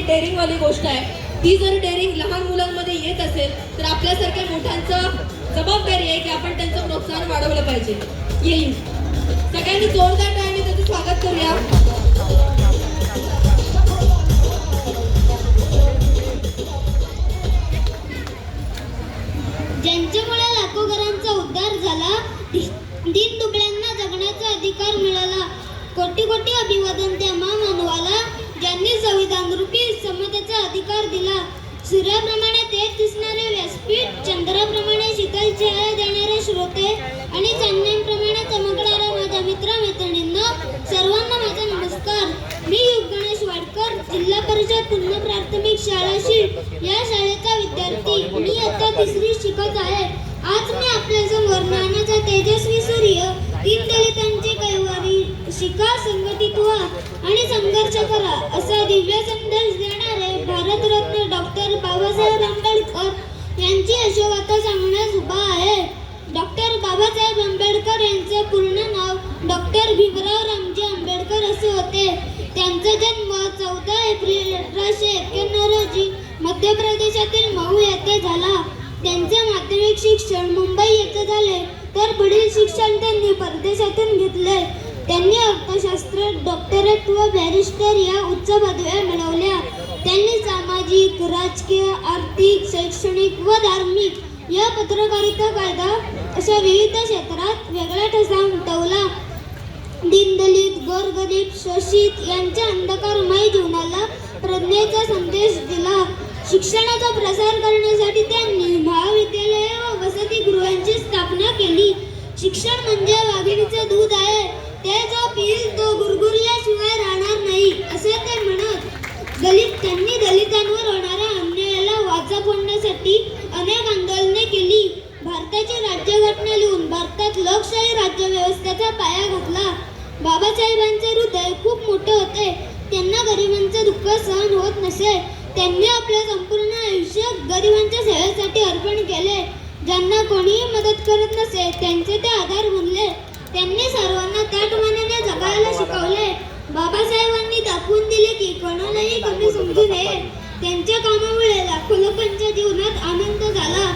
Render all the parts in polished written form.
डेअरिंगवाली गोष्ट आहे. ती जर डेअरिंग लहान मुलांमध्ये येत असेल तर आपल्यासारख्या मोठ्यांचं जबाबदारी आहे की आपण त्यांचं प्रोत्साहन वाढवलं पाहिजे. येईल सगळ्यांनी जोरदार टाळ्यांनी त्याचं स्वागत करूया. ज्यांच्यामुळे लाखो घरांचा उद्धार झाला, दीन दुबळ्यांना जगण्याचा अधिकार मिळाला. कोटी कोटी अभिवादन त्या महामानवाला ज्यांनी संविधान रूपी समतेचा अधिकार दिला. सूर्याप्रमाणे तेज दिसणारे व्यासपीठ, चंद्राप्रमाणे शीतल छाया देणारे श्रोते आणि चांदण्याप्रमाणे चमकणाऱ्या माझ्या मित्रमैत्रिणींना सर्वांना माझा नमस्कार. मी युग गणेश वाडकर, जिल्हा परिषद पूर्ण प्राथमिक शाळा शीळ या शाळेचा विद्यार्थी. मी आता 3री शिकत आहे. आज मी आपल्या समोर ज्ञानाचा तेजस्वी सूर्य, दीनदलितांचे कैवारी, शिका, संघटित व्हा आणि संघर्ष करा असा दिव्य संदेश देणारे भारतरत्न डॉक्टर बाबासाहेब आंबेडकर यांची यशोगाथा सांगण्यास उभा आहे. डॉक्टर बाबासाहेब आंबेडकर यांचे पूर्ण नाव डॉक्टर भीमराव रामजी आंबेडकर असे होते. त्यांचा जन्म 14 एप्रिल 1891 रोजी मध्य प्रदेशातील मऊ येथे झाला. त्यांचे माध्यमिक शिक्षण मुंबई येथे झाले, तर पुढील शिक्षण त्यांनी परदेशातून घेतले. त्यांनी अर्थशास्त्र, डॉक्टरेट व बॅरिस्टर या उच्च पदव्या मिळवल्या. त्यांनी सामाजिक, राजकीय, आर्थिक, शैक्षणिक व धार्मिक या पत्रकारिता, कायदा अशा विविध क्षेत्रात वेगळा ठसा उमटवला. दीनदलित, गोरगरीब, शोषित यांच्या अंधकारमय जीवनाला प्रज्ञेचा संदेश दिला. शिक्षणाचा प्रसार करण्यासाठी त्यांनी महाविद्यालये व वसतिगृहांची स्थापना केली. शिक्षण म्हणजे वाघिणीचे दूध आहे, ते जो पिईल तो गुरगुरल्याशिवाय राहणार नाही असे ते म्हणत. त्यांनी दलितांवर होणाऱ्या अन्यायाला वाचा फोडण्यासाठी अनेक आंदोलने केली. भारताची राज्यघटना लिहून भारतात लोकशाही राज्यव्यवस्थेचा पाया घातला. बाबासाहेबांचे हृदय खूप मोठे होते. त्यांना गरिबांचे दुःख सहन होत नसे. त्यांनी आपले संपूर्ण आयुष्य गरिबांच्या सेवेसाठी अर्पण केले. ज्यांना कोणीही मदत करत नसे त्यांचे ते आधार बनले. त्यांनी सर्वांना त्याच मनाने जगायला शिकवले. बाबासाहेबांनी दाखवून दिले की कोणालाही कमी समजू नये. त्यांच्या कामामुळे लाखो लोकांच्या जीवनात आनंद झाला.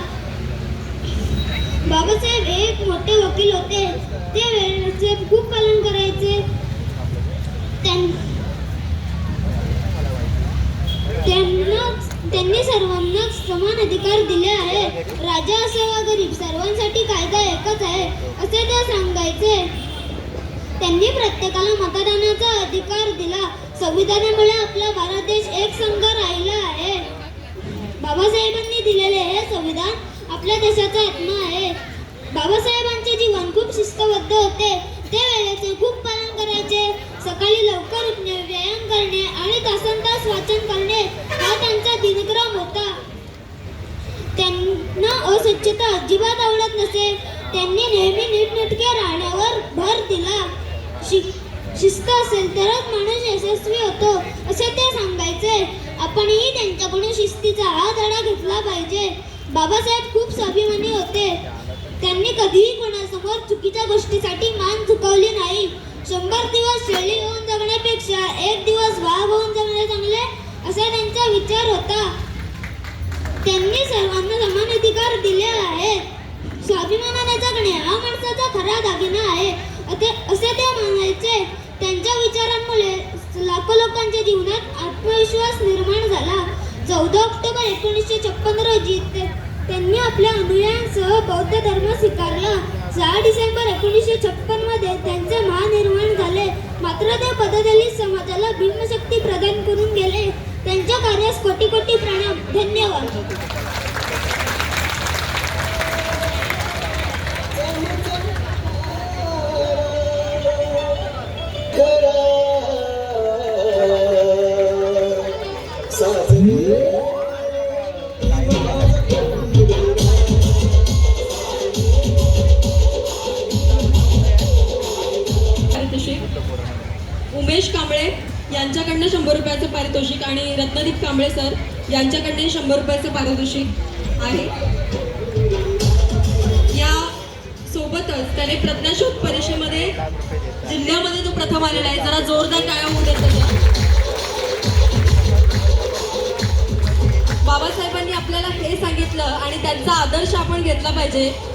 बाबासाहेब एक मोठे वकील होते. ते वेळेचे खूप पालन करायचे. त्यांनी सर्वांना समान अधिकार दिले आहे. राजा असो वा गरीब, सर्वांसाठी कायदा एकच आहे असे ते सांगायचे. त्यांनी प्रत्येकाला मतदानाचा अधिकार दिला. संविधानामुळे आपला भारत देश एक संघ राहिला आहे. बाबासाहेबांनी दिलेले हे संविधान आपल्या देशाचा आत्मा आहे. बाबासाहेबांचे जीवन खूप शिस्तबद्ध होते. ते वेळेचे खूप पालन करायचे. सकाळी लवकर उठणे, व्यायाम करणे आणि तासनतास वाचन करणे हा त्यांचा दिनक्रम होता. त्यांना अस्वच्छता अजिबात आवडत नसे. त्यांनी नेहमी नीटनेटके राहण्यावर भर दिला. शिस्त असेल तरच माणूस यशस्वी होतो असे ते सांगायचे. आपणही त्यांच्याकडून शिस्तीचा हा धडा घेतला पाहिजे. बाबासाहेब खूप स्वाभिमानी होते. त्यांनी कधीही कोणासमोर चुकीच्या गोष्टीसाठी मान झुकवली नाही. 100 दिवस शेळी होऊन जगण्यापेक्षा 1 दिवस वाघ होऊन जगणे चांगले असा त्यांचा विचार होता. त्यांनी सर्वांना समान अधिकार दिले आहेत. स्वाभिमानाने जगणे हा माणसाचा खरा दागिना आहे असे ते म्हणायचे. त्यांच्या विचारांमुळे लाखो लोकांच्या जीवनात आत्मविश्वास निर्माण झाला. 14 ऑक्टोबर 1956 रोजी त्यांनी आपल्या अनुयायांसह बौद्ध धर्म स्वीकारला. 6 डिसेंबर 1956 मध्ये त्यांचे महानिर्वाण झाले. मात्र ते पददलित समाजाला भीमशक्ती प्रदान करून गेले. त्यांच्या कार्यास कोटी कोटी प्रणाम. धन्यवाद. उमेश कांबळे यांच्याकडनं 100 रुपयाचं पारितोषिक आणि रत्नदीप कांबळे सर यांच्याकडनं 100 रुपयाचं पारितोषिक आहे. या सोबतच त्याने प्रज्ञाशोध परीक्षेमध्ये जिल्ह्यामध्ये तो प्रथम आलेला आहे. जरा जोरदार टाळ्या होऊ देत. घेतलं आणि त्यांचा आदर्श आपण घेतला पाहिजे